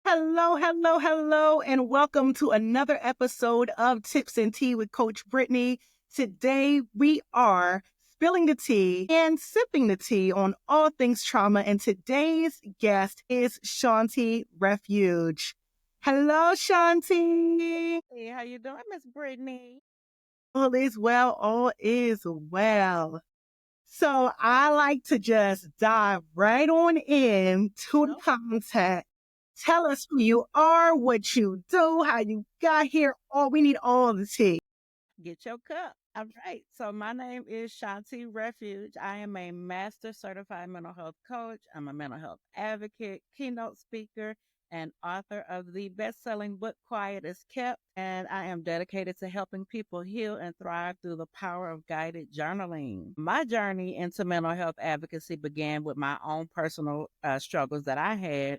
Hello, hello, hello, and welcome to another episode of Tips and Tea with Coach Brittany. Today we are spilling the tea and sipping the tea on all things trauma, and today's guest is Shawnti Refuge. Hello, Shawnti. Hey, how you doing, Miss Brittany? All is well, all is well. So I like to just dive right on in to the Oh, content. Tell us who you are, what you do, how you got here. Oh, we need all the tea. get your cup. All right. So my name is Shawnti Refuge. I am a master certified mental health coach. I'm a mental health advocate, keynote speaker, and author of the best-selling book Quiet is Kept. And I am dedicated to helping people heal and thrive through the power of guided journaling. My journey into mental health advocacy began with my own personal struggles that I had.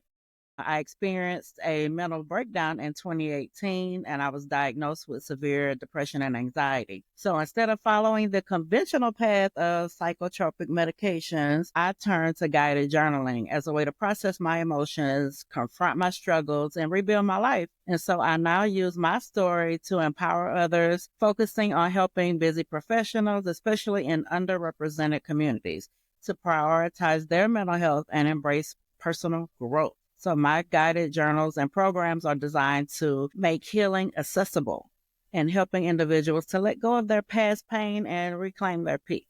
I experienced a mental breakdown in 2018 and I was diagnosed with severe depression and anxiety. So instead of following the conventional path of psychotropic medications, I turned to guided journaling as a way to process my emotions, confront my struggles, and rebuild my life. And so I now use my story to empower others, focusing on helping busy professionals, especially in underrepresented communities, to prioritize their mental health and embrace personal growth. So my guided journals and programs are designed to make healing accessible and helping individuals to let go of their past pain and reclaim their peace.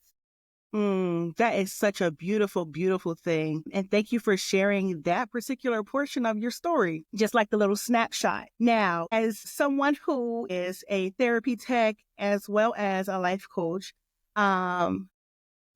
That is such a beautiful, beautiful thing. And thank you for sharing that particular portion of your story, just like the little snapshot. Now, as someone who is a therapy tech as well as a life coach, um,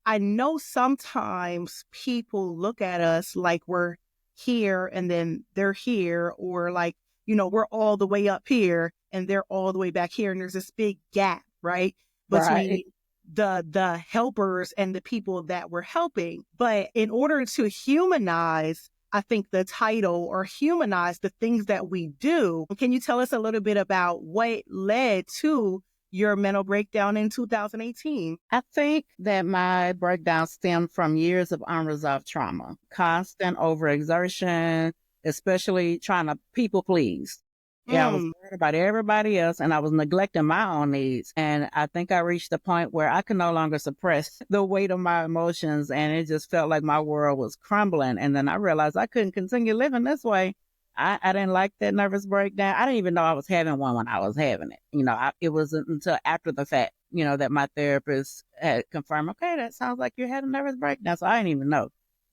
I know sometimes people look at us like we're here and then they're here, or like, we're all the way up here and they're all the way back here. And there's this big gap, right? Between Right. the helpers and the people that we're helping. But in order to humanize, I think the title or humanize the things that we do, can you tell us a little bit about what led to your mental breakdown in 2018? I think that my breakdown stemmed from years of unresolved trauma, constant overexertion, especially trying to people please. Yeah, I was Mm, worried about everybody else and I was neglecting my own needs. And I think I reached a point where I could no longer suppress the weight of my emotions and it just felt like my world was crumbling. And then I realized I couldn't continue living this way. I didn't like that nervous breakdown. I didn't even know I was having one when I was having it. It wasn't until after the fact, that my therapist had confirmed, okay, that sounds like you're having a nervous breakdown. So I didn't even know.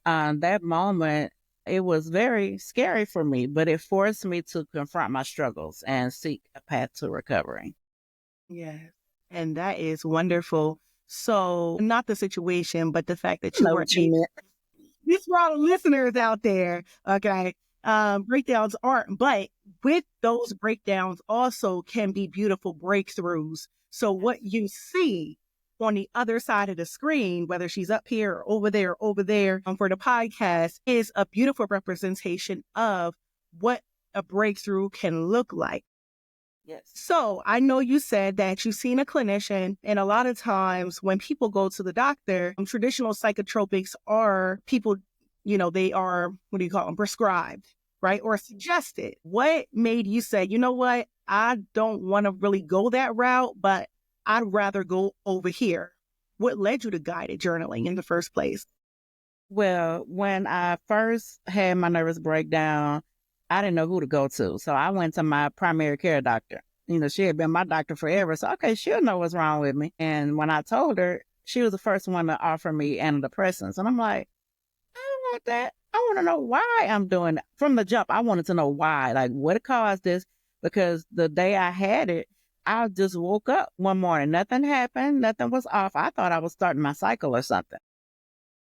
That moment, it was very scary for me, but it forced me to confront my struggles and seek a path to recovery. yes. And that is wonderful. So, not the situation, but the fact that I you know were what you able, meant. this for all the listeners out there, okay? Breakdowns aren't, but with those breakdowns also can be beautiful breakthroughs. So, what you see on the other side of the screen, whether she's up here or over there for the podcast, is a beautiful representation of what a breakthrough can look like. Yes. So I know you said that you've seen a clinician, and a lot of times when people go to the doctor, traditional psychotropics are people, they are, what do you call them, prescribed, right? Or suggested. What made you say, you know what, I don't want to really go that route, but I'd rather go over here? What led you to guided journaling in the first place? Well, when I first had my nervous breakdown, I didn't know who to go to. So I went to my primary care doctor. She had been my doctor forever. So, okay, she'll know what's wrong with me. And when I told her, she was the first one to offer me antidepressants. And I'm like, I don't want that. I want to know why I'm doing that. From the jump, I wanted to know why, like what caused this. Because the day I had it, I just woke up one morning. Nothing happened. Nothing was off. I thought I was starting my cycle or something.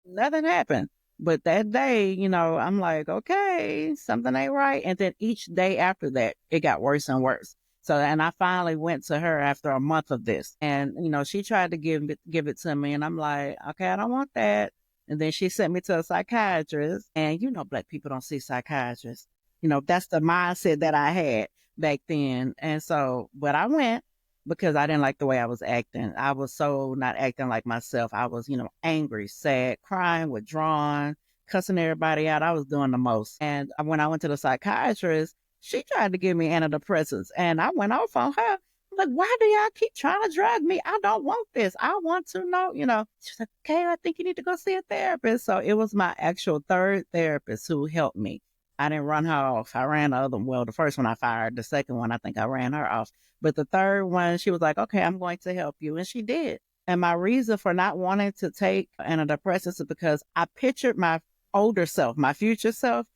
Nothing happened. But that day, I'm like, okay, something ain't right. And then each day after that, it got worse and worse. So, and I finally went to her after a month of this, and she tried to give it to me, and I'm like, okay, I don't want that. And then she sent me to a psychiatrist, and Black people don't see psychiatrists. That's the mindset that I had back then. And so, but I went because I didn't like the way I was acting. I was so not acting like myself. I was, angry, sad, crying, withdrawn, cussing everybody out. I was doing the most. And when I went to the psychiatrist, she tried to give me antidepressants and I went off on her. I'm like, why do y'all keep trying to drug me? I don't want this. I want to know. She's like, okay, I think you need to go see a therapist. So it was my actual third therapist who helped me. I didn't run her off. I ran the other, well, the first one I fired. The second one, I think I ran her off. But the third one, she was like, okay, I'm going to help you. And she did. And my reason for not wanting to take antidepressants is because I pictured my older self, my future self,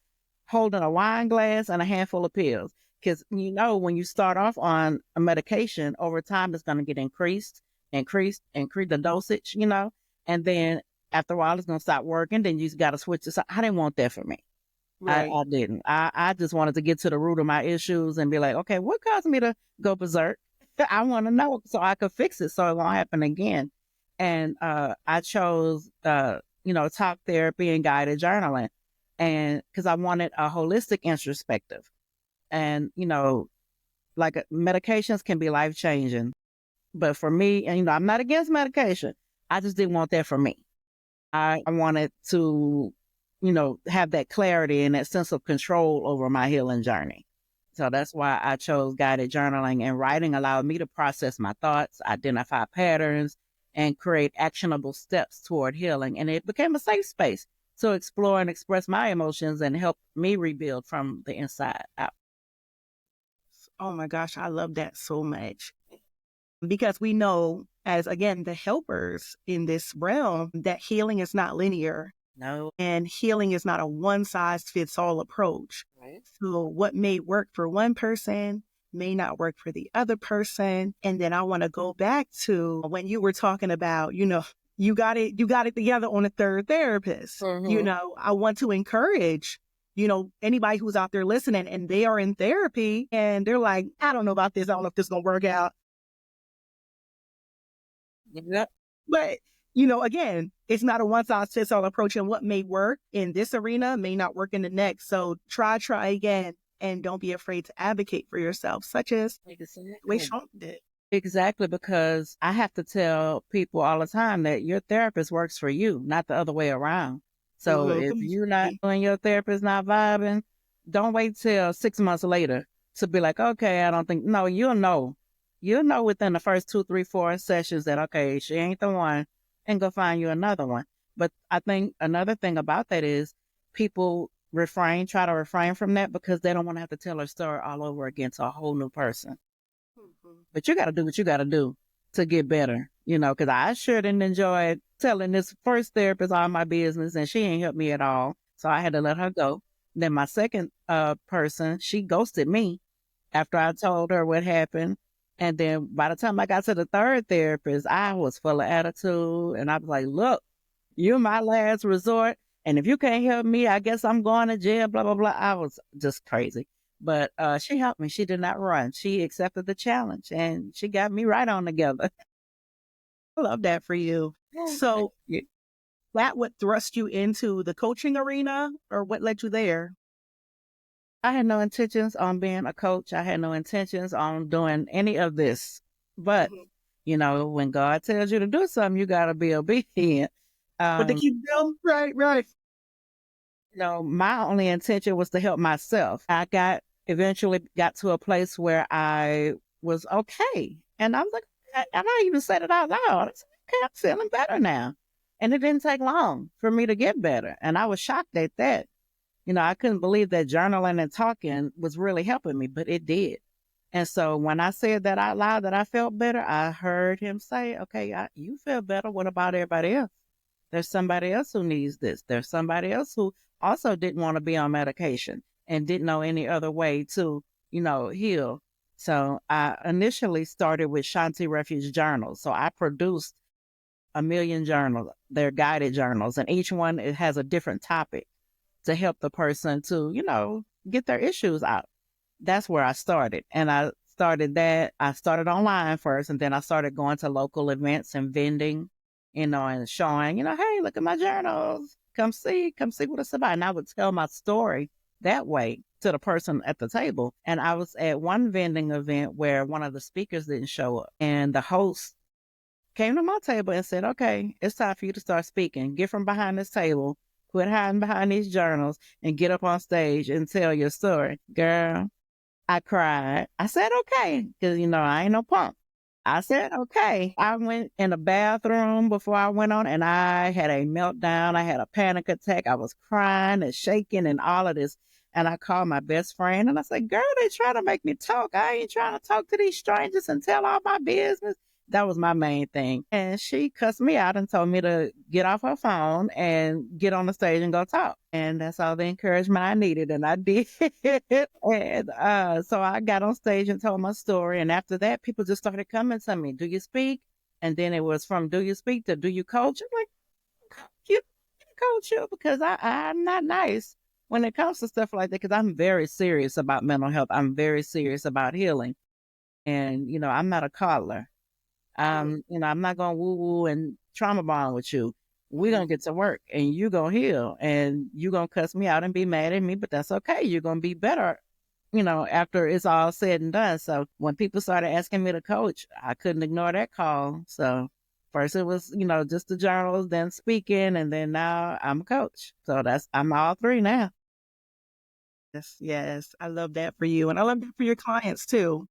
holding a wine glass and a handful of pills. Because when you start off on a medication, over time it's going to get increase the dosage, and then after a while it's going to stop working. Then you got to switch to something. I didn't want that for me. Right. I didn't. I just wanted to get to the root of my issues and be like, okay, what caused me to go berserk? I want to know so I could fix it so it won't happen again. And I chose, talk therapy and guided journaling. And because I wanted a holistic introspective. And, like medications can be life changing. But for me, and, I'm not against medication. I just didn't want that for me. I wanted to, have that clarity and that sense of control over my healing journey. So that's why I chose guided journaling, and writing allowed me to process my thoughts, identify patterns, and create actionable steps toward healing. And it became a safe space to explore and express my emotions and help me rebuild from the inside out. Oh my gosh, I love that so much. Because we know, as again, the helpers in this realm, that healing is not linear. No. And healing is not a one size fits all approach. Right. So what may work for one person may not work for the other person. And then I want to go back to when you were talking about, you got it together on a third therapist. Mm-hmm. I want to encourage, anybody who's out there listening and they are in therapy and they're like, I don't know about this. I don't know if this is going to work out. Yep. But, again, it's not a one size fits all approach, and what may work in this arena may not work in the next. So try again, and don't be afraid to advocate for yourself, such as the way Shawnti did. Exactly, because I have to tell people all the time that your therapist works for you, not the other way around. So if you're not doing, your therapist not vibing, don't wait till 6 months later to be like, okay, I don't think, no, you'll know. You'll know within the first 2, 3, 4 sessions that, okay, she ain't the one, and go find you another one. But I think another thing about that is people try to refrain from that because they don't want to have to tell their story all over again to a whole new person. But you got to do what you got to do to get better, because I sure didn't enjoy telling this first therapist all my business, and she ain't helped me at all. So I had to let her go. Then my second person, she ghosted me after I told her what happened. And then by the time I got to the third therapist, I was full of attitude. And I was like, look, you're my last resort. And if you can't help me, I guess I'm going to jail, blah, blah, blah. I was just crazy. But she helped me. She did not run. She accepted the challenge and she got me right on together. I love that for you. So that what thrust you into the coaching arena, or what led you there? I had no intentions on being a coach. I had no intentions on doing any of this. But, when God tells you to do something, you got to be obedient. But to keep going, right. My only intention was to help myself. I eventually got to a place where I was okay. And I was like, and I even said it out loud. I said, okay, I'm feeling better now. And it didn't take long for me to get better. And I was shocked at that. I couldn't believe that journaling and talking was really helping me, but it did. And so when I said that out loud, that I felt better, I heard him say, okay, you feel better. What about everybody else? There's somebody else who needs this. There's somebody else who also didn't want to be on medication and didn't know any other way to, heal. So I initially started with Shawnti Refuge Journals. So I produced 1 million journals. They're guided journals, and each one, it has a different topic to help the person to, get their issues out. That's where I started. And I started online first, and then I started going to local events and vending, and showing, hey, look at my journals. Come see what it's about. And I would tell my story that way to the person at the table. And I was at one vending event where one of the speakers didn't show up, and the host came to my table and said, okay, it's time for you to start speaking. Get from behind this table Quit hiding behind these journals and get up on stage and tell your story. Girl, I cried. I said, okay, because, I ain't no punk. I said, okay. I went in the bathroom before I went on and I had a meltdown. I had a panic attack. I was crying and shaking and all of this. And I called my best friend and I said, girl, they trying to make me talk. I ain't trying to talk to these strangers and tell all my business. That was my main thing. And she cussed me out and told me to get off her phone and get on the stage and go talk. And that's all the encouragement I needed. And I did. And so I got on stage and told my story. And after that, people just started coming to me. Do you speak? And then it was from do you speak to do you coach? I'm like, you coach you because I'm not nice when it comes to stuff like that because I'm very serious about mental health. I'm very serious about healing. And, I'm not a coddler. I'm not gonna woo woo and trauma bond with you. We're gonna get to work and you're gonna heal and you're gonna cuss me out and be mad at me, but that's okay. You're gonna be better, after it's all said and done. So when people started asking me to coach, I couldn't ignore that call. So first it was, just the journals, then speaking, and then now I'm a coach. So I'm all three now. Yes, yes. I love that for you. And I love that for your clients too.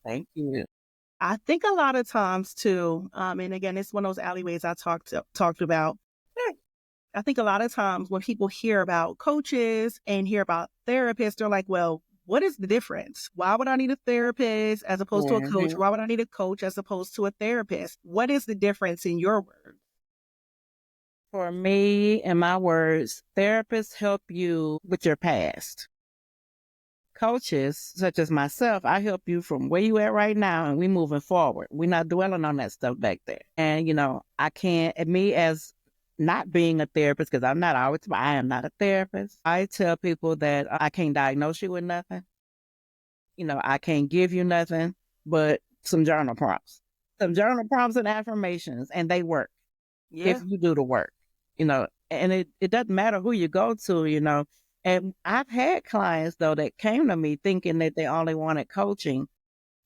Thank you. I think a lot of times too, and again, it's one of those alleyways I talked about. I think a lot of times when people hear about coaches and hear about therapists, they're like, well, what is the difference? Why would I need a therapist as opposed to a coach? Why would I need a coach as opposed to a therapist? What is the difference in your words? For me, in my words, therapists help you with your past. Coaches, such as myself, I help you from where you at right now and we moving forward. We're not dwelling on that stuff back there. And, I can't, me as not being a therapist, because I am not a therapist. I tell people that I can't diagnose you with nothing. I can't give you nothing but some journal prompts. Some journal prompts and affirmations, and they work if you do the work, and it doesn't matter who you go to, and I've had clients though that came to me thinking that they only wanted coaching,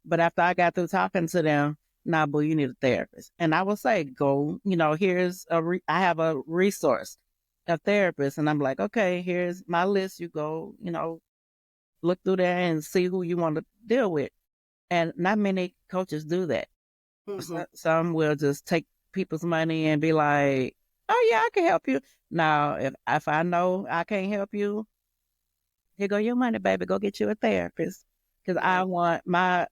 but after I got through talking to them, nah, boo, you need a therapist. And I will say, go, here's I have a resource, a therapist, and I'm like, okay, here's my list. You go, look through there and see who you want to deal with. And not many coaches do that. Mm-hmm. Some will just take people's money and be like, oh yeah, I can help you. Now, if I know I can't help you, here go your money, baby. Go get you a therapist. Because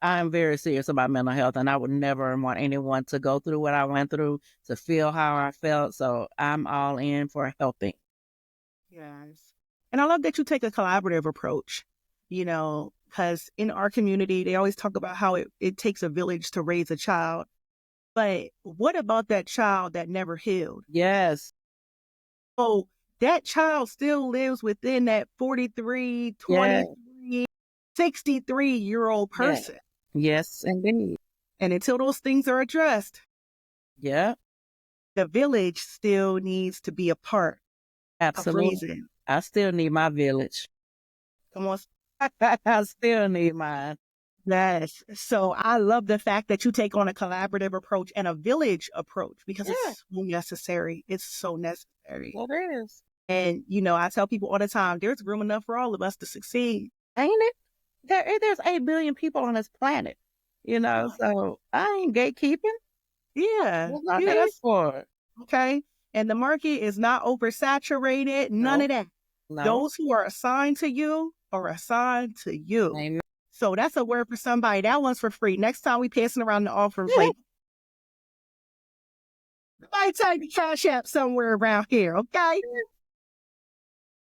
I'm very serious about mental health and I would never want anyone to go through what I went through, to feel how I felt. So I'm all in for helping. Yes. And I love that you take a collaborative approach, because in our community, they always talk about how it takes a village to raise a child. But what about that child that never healed? Yes. So that child still lives within that 43, 23, 63-year-old person. Yes, indeed. And until those things are addressed, the village still needs to be a part of raising. I still need my village. Come on. I still need mine. Yes. So I love the fact that you take on a collaborative approach and a village approach because it's so necessary. It's so necessary. It is. And, I tell people all the time, there's room enough for all of us to succeed. Ain't it? There's 8 billion people on this planet, so I ain't gatekeeping. Yeah. What's not there for? Okay. And the market is not oversaturated. None of that. No. Those who are assigned to you are assigned to you. Amen. So that's a word for somebody. That one's for free. Next time we passing around the offer plate. I type the Cash App somewhere around here, okay?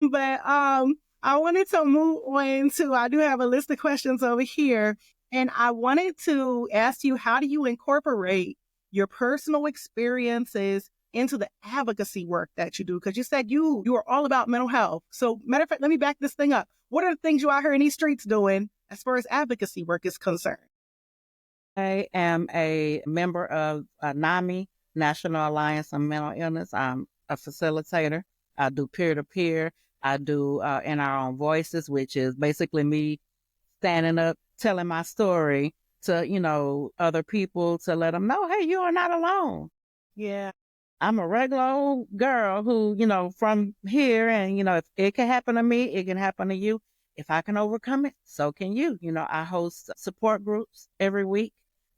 But I wanted to move on to, I do have a list of questions over here. And I wanted to ask you, how do you incorporate your personal experiences into the advocacy work that you do? Because you said you are all about mental health. So matter of fact, let me back this thing up. What are the things you out here in these streets doing as far as advocacy work is concerned? I am a member of NAMI, National Alliance on Mental Illness. I'm a facilitator. I do peer-to-peer. I do In Our Own Voices, which is basically me standing up, telling my story to, other people to let them know, hey, you are not alone. Yeah. I'm a regular old girl who, from here, and, if it can happen to me, it can happen to you. If I can overcome it, so can you. I host support groups every week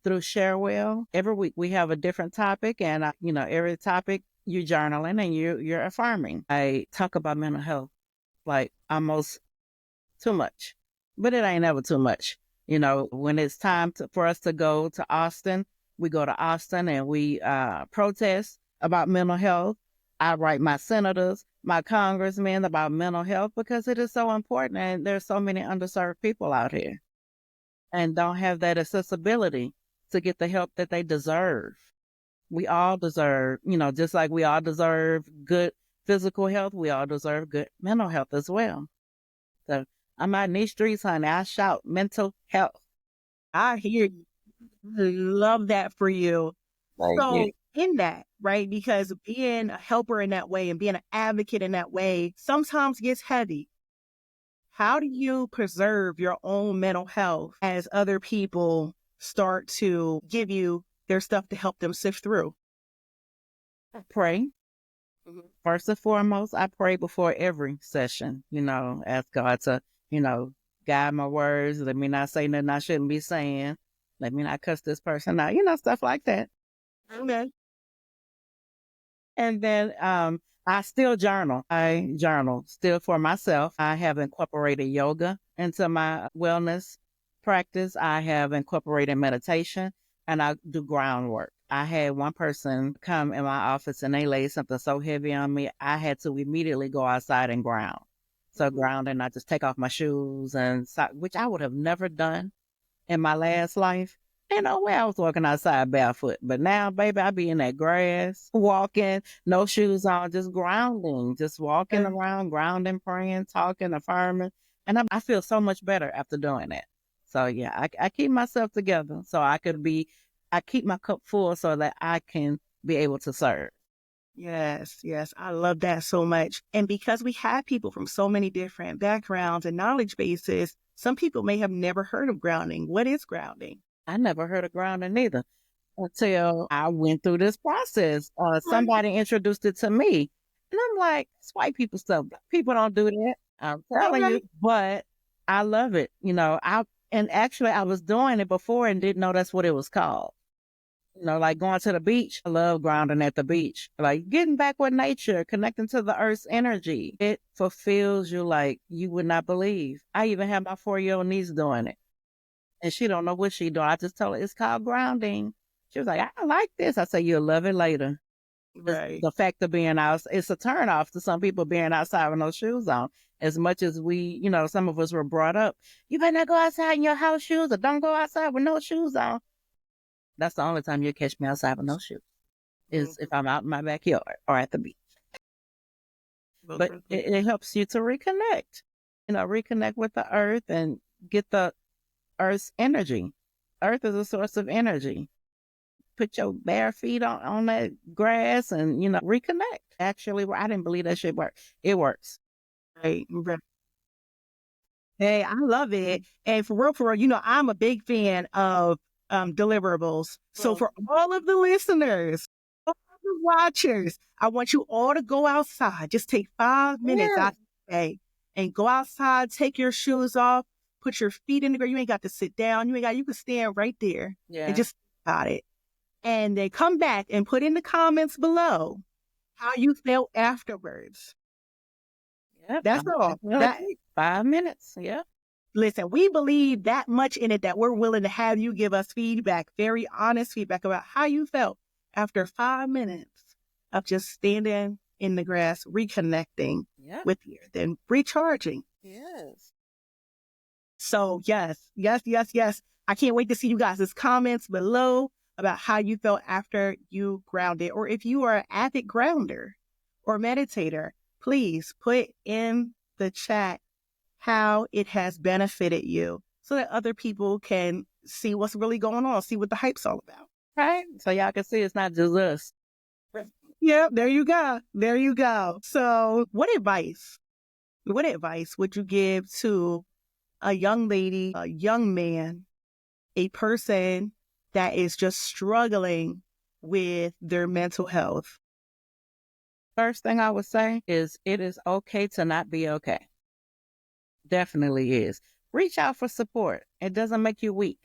through Sharewell. Every week we have a different topic, and, every topic you're journaling and you're affirming. I talk about mental health like almost too much, but it ain't ever too much. When it's time for us to go to Austin, we go to Austin and we protest about mental health. I write my senators, my congressmen about mental health because it is so important. And there's so many underserved people out here and don't have that accessibility to get the help that they deserve. We all deserve, just like we all deserve good physical health, we all deserve good mental health as well. So I'm out in these streets, honey. I shout mental health. I hear you. I love that for you. Thank you. So in that, right? Because being a helper in that way and being an advocate in that way sometimes gets heavy. How do you preserve your own mental health as other people start to give you their stuff to help them sift through? I pray. First and foremost, I pray before every session, ask God to, guide my words. Let me not say nothing I shouldn't be saying. Let me not cuss this person out, stuff like that. Amen. And then I still journal. I journal still for myself. I have incorporated yoga into my wellness practice. I have incorporated meditation, and I do groundwork. I had one person come in my office and they laid something so heavy on me, I had to immediately go outside and ground. So grounding, I just take off my shoes which I would have never done in my last life. Ain't no way I was walking outside barefoot. But now, baby, I be in that grass, walking, no shoes on, just grounding, just walking around, grounding, praying, talking, affirming. And I feel so much better after doing that. So yeah, I keep myself together so I keep my cup full so that I can be able to serve. Yes, yes. I love that so much. And because we have people from so many different backgrounds and knowledge bases, some people may have never heard of grounding. What is grounding? I never heard of grounding either until I went through this process. Somebody introduced it to me. And I'm like, it's white people stuff. Black people don't do that. I'm telling you, but I love it. And actually I was doing it before and didn't know that's what it was called. Like going to the beach. I love grounding at the beach. Like getting back with nature, connecting to the earth's energy. It fulfills you like you would not believe. I even have my 4-year-old niece doing it. And she don't know what she doing. I just told her it's called grounding. She was like, I like this. I say, you'll love it later. Right. The fact of being out, it's a turn off to some people being outside with no shoes on. As much as we, some of us were brought up, you better not go outside in your house shoes or don't go outside with no shoes on. That's the only time you'll catch me outside with no shoes is if I'm out in my backyard or at the beach. But it helps you to reconnect, reconnect with the earth and get the earth's energy. Earth is a source of energy. Put your bare feet on that grass and, reconnect. Actually, I didn't believe that shit worked. It works. Right. Hey, I love it. And for real, I'm a big fan of deliverables. So for all of the listeners, all of the watchers, I want you all to go outside. Just take 5 minutes out of the day and go outside, take your shoes off, put your feet in the ground. You ain't got to sit down. You can stand right there and just think about it. And then come back and put in the comments below how you felt afterwards. Yep. That's all. That 5 minutes. Yep. Listen, we believe that much in it that we're willing to have you give us feedback, very honest feedback about how you felt after 5 minutes of just standing in the grass, reconnecting with the earth and recharging. Yes. So yes. I can't wait to see you guys' comments below about how you felt after you grounded. Or if you are an avid grounder or meditator, please put in the chat how it has benefited you so that other people can see what's really going on, see what the hype's all about. Right. So y'all can see it's not just us. Yeah, there you go. So what advice would you give to a young lady, a young man, a person that is just struggling with their mental health? First thing I would say is it is okay to not be okay. Definitely is. Reach out for support. It doesn't make you weak.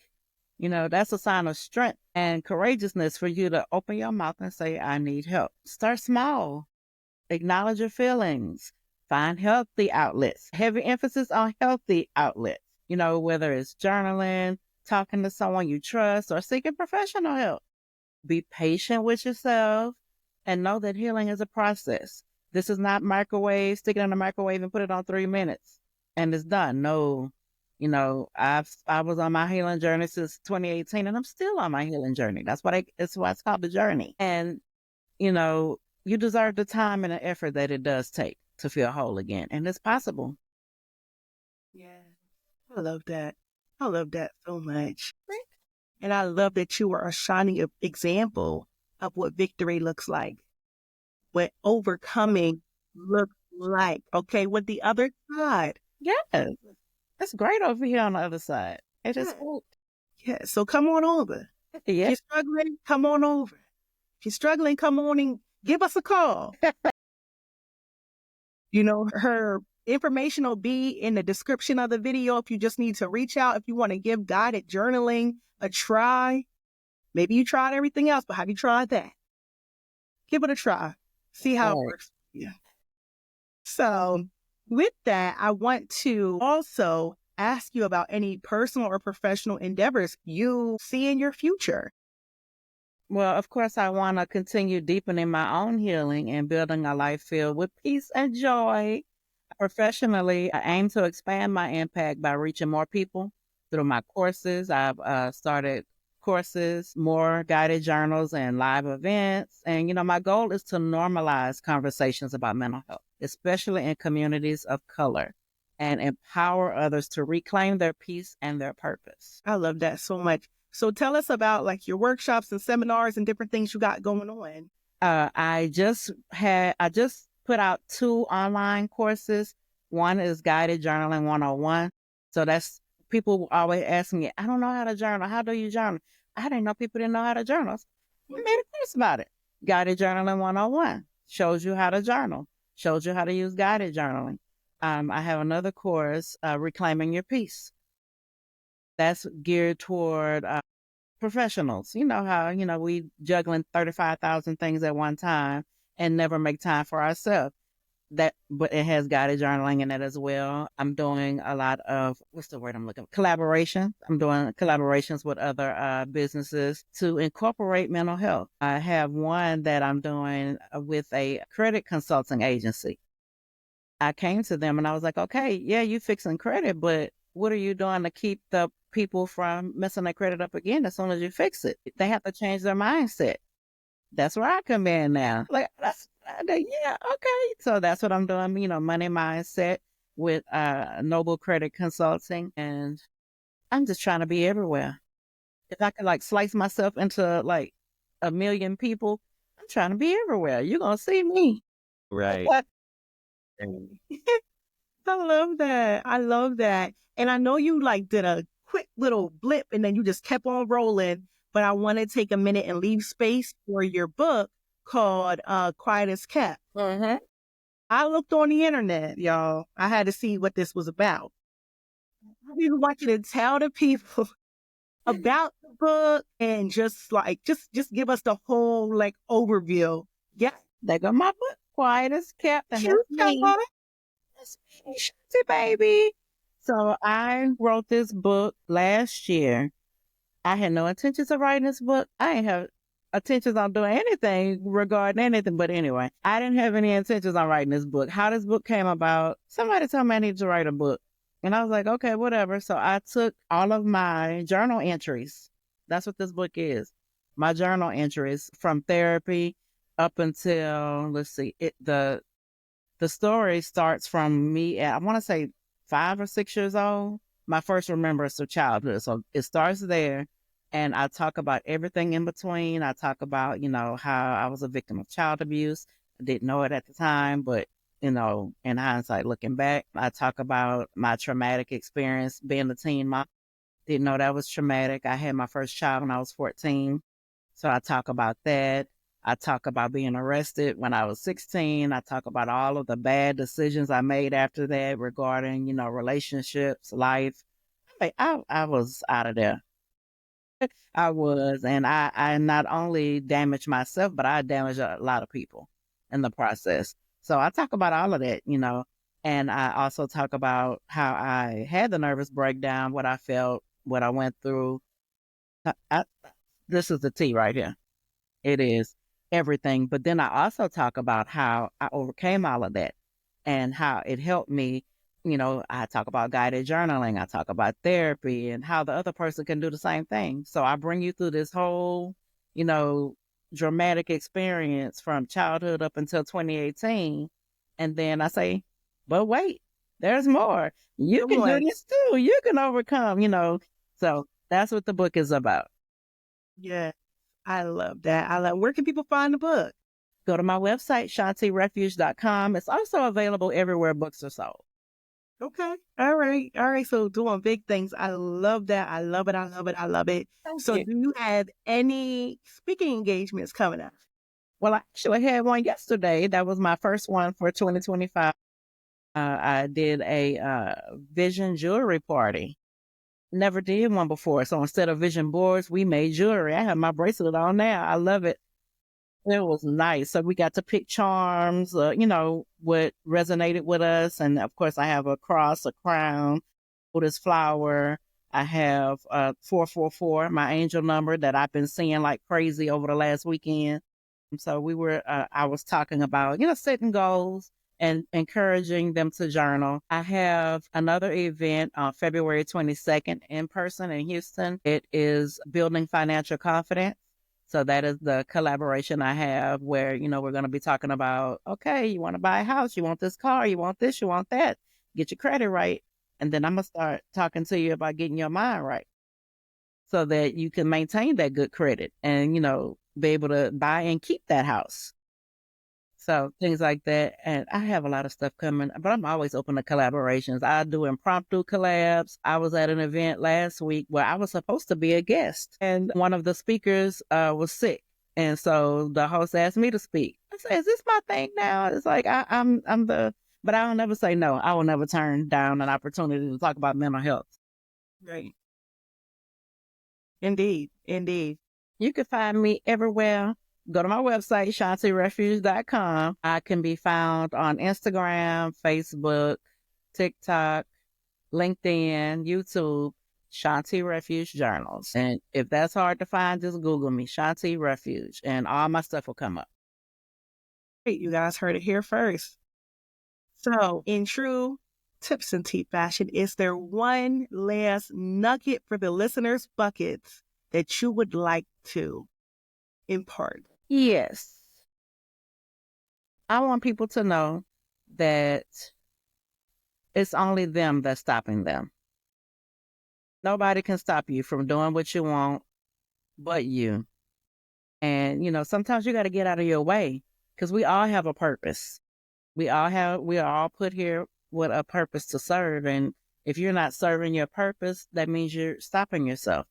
That's a sign of strength and courageousness for you to open your mouth and say, I need help. Start small. Acknowledge your feelings. Find healthy outlets. Heavy emphasis on healthy outlets. Whether it's journaling, talking to someone you trust, or seeking professional help. Be patient with yourself and know that healing is a process. This is not microwave, stick it in the microwave and put it on 3 minutes and it's done. No, I was on my healing journey since 2018 and I'm still on my healing journey. That's why it's called the journey. And, you deserve the time and the effort that it does take to feel whole again. And it's possible. Yeah. I love that. I love that so much. And I love that you are a shining example of what victory looks like, what overcoming looks like. Okay, with the other side. Yeah. It's great over here on the other side. It is Yeah. cool. Yeah, so come on over. If Yeah. you're struggling, come on over. If you're struggling, come on and give us a call. Her information will be in the description of the video if you just need to reach out, if you want to give guided journaling a try. Maybe you tried everything else, but have you tried that? Give it a try. See how it works. Yeah. So with that, I want to also ask you about any personal or professional endeavors you see in your future. Well, of course, I want to continue deepening my own healing and building a life filled with peace and joy. Professionally, I aim to expand my impact by reaching more people through my courses. I've started courses, more guided journals, and live events. And, my goal is to normalize conversations about mental health, especially in communities of color, and empower others to reclaim their peace and their purpose. I love that so much. So tell us about like your workshops and seminars and different things you got going on. I just put out 2 online courses. One is Guided Journaling 101. So that's people always asking me, I don't know how to journal. How do you journal? I didn't know people didn't know how to journal. We made a course about it. Guided Journaling 101 shows you how to journal, shows you how to use guided journaling. I have another course, Reclaiming Your Peace. That's geared toward professionals. You know how, we juggling 35,000 things at one time and never make time for ourselves. But it has guided journaling in it as well. I'm doing a lot of, what's the word I'm looking for? Collaboration. I'm doing collaborations with other businesses to incorporate mental health. I have one that I'm doing with a credit consulting agency. I came to them and I was like, okay, yeah, you fixing credit, but what are you doing to keep the people from messing their credit up again as soon as you fix it? They have to change their mindset. That's where I come in now. Like, yeah, okay. So that's what I'm doing, money mindset with Noble Credit Consulting. And I'm just trying to be everywhere. If I could like slice myself into like a million people, I'm trying to be everywhere. You're going to see me. Right. I love that. I love that. And I know you like did a quick little blip and then you just kept on rolling. But I want to take a minute and leave space for your book called Quiet as Kept. Mm-hmm. I looked on the internet, y'all. I had to see what this was about. I really want you to tell the people about the book and just give us the whole like overview. Yeah. They go, my book, Quiet as Kept. And Cute, that's me. That's me, Shawnti, baby. So I wrote this book last year. I had no intentions of writing this book. I didn't have intentions on doing anything regarding anything. But anyway, I didn't have any intentions on writing this book. How this book came about, somebody told me I needed to write a book. And I was like, okay, whatever. So I took all of my journal entries. That's what this book is. My journal entries from therapy up until, let's see, the story starts from me at, I want to say 5 or 6 years old. My first remembrance of childhood. So it starts there. And I talk about everything in between. I talk about, how I was a victim of child abuse. I didn't know it at the time, but, in hindsight, looking back, I talk about my traumatic experience being a teen mom. Didn't know that was traumatic. I had my first child when I was 14. So I talk about that. I talk about being arrested when I was 16. I talk about all of the bad decisions I made after that regarding, relationships, life. I was out of there. I was, and I not only damaged myself, but I damaged a lot of people in the process. So I talk about all of that, and I also talk about how I had the nervous breakdown, what I felt, what I went through. I, this is the tea right here. It is everything. But then I also talk about how I overcame all of that and how it helped me. I talk about guided journaling, I talk about therapy, and how the other person can do the same thing. So I bring you through this whole, you know, dramatic experience from childhood up until 2018. And then I say, but wait, there's more. You Come can do on. this too. You can overcome. So that's what the book is about. Yeah, I love that. Where can people find the book? Go to my website, ShawntiRefuge.com. It's also available everywhere books are sold. Okay. All right. All right. So doing big things. I love that. I love it. I love it. I love it. Thank So you. do you have any speaking engagements coming up? Well, I actually had one yesterday. That was my first one for 2025. I did a vision jewelry party. Never did one before. So instead of vision boards, we made jewelry. I have my bracelet on now. I love it. It was nice. So we got to pick charms, what resonated with us. And of course, I have a cross, a crown, Buddha's flower. I have 444, my angel number that I've been seeing like crazy over the last weekend. So I was talking about, setting goals and encouraging them to journal. I have another event on February 22nd in person in Houston. It is building financial confidence. So that is the collaboration I have where, we're going to be talking about, okay, you want to buy a house, you want this car, you want this, you want that, get your credit right. And then I'm going to start talking to you about getting your mind right so that you can maintain that good credit and, be able to buy and keep that house. So things like that. And I have a lot of stuff coming, but I'm always open to collaborations. I do impromptu collabs. I was at an event last week where I was supposed to be a guest and one of the speakers was sick. And so the host asked me to speak. I said, is this my thing now? It's like, but I will never say no. I will never turn down an opportunity to talk about mental health. Right. Indeed. Indeed. You can find me everywhere. Go to my website, ShawntiRefuge.com. I can be found on Instagram, Facebook, TikTok, LinkedIn, YouTube, Shawnti Refuge Journals. And if that's hard to find, just Google me, Shawnti Refuge, and all my stuff will come up. Great. You guys heard it here first. So in true tips and tea fashion, is there one last nugget for the listeners' buckets that you would like to impart? Yes. I want people to know that it's only them that's stopping them. Nobody can stop you from doing what you want but you. And, sometimes you got to get out of your way because we all have a purpose. We are all put here with a purpose to serve. And if you're not serving your purpose, that means you're stopping yourself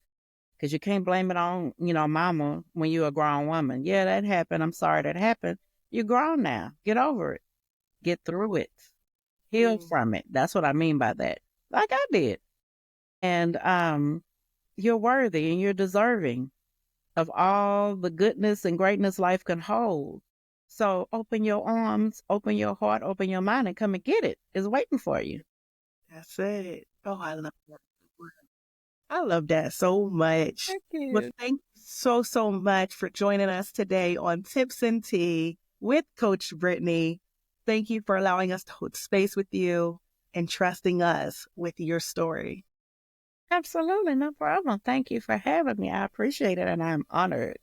because you can't blame it on, mama when you're a grown woman. Yeah, that happened. I'm sorry that happened. You're grown now. Get over it. Get through it. Heal from it. That's what I mean by that. Like I did. And you're worthy and you're deserving of all the goodness and greatness life can hold. So open your arms, open your heart, open your mind, and come and get it. It's waiting for you. That's it. Oh, I love that. I love that so much. Thank Well, you. thank you so, so much for joining us today on Tips and Tea with Coach Brittany. Thank you for allowing us to hold space with you and trusting us with your story. Absolutely, no problem. Thank you for having me. I appreciate it, and I'm honored.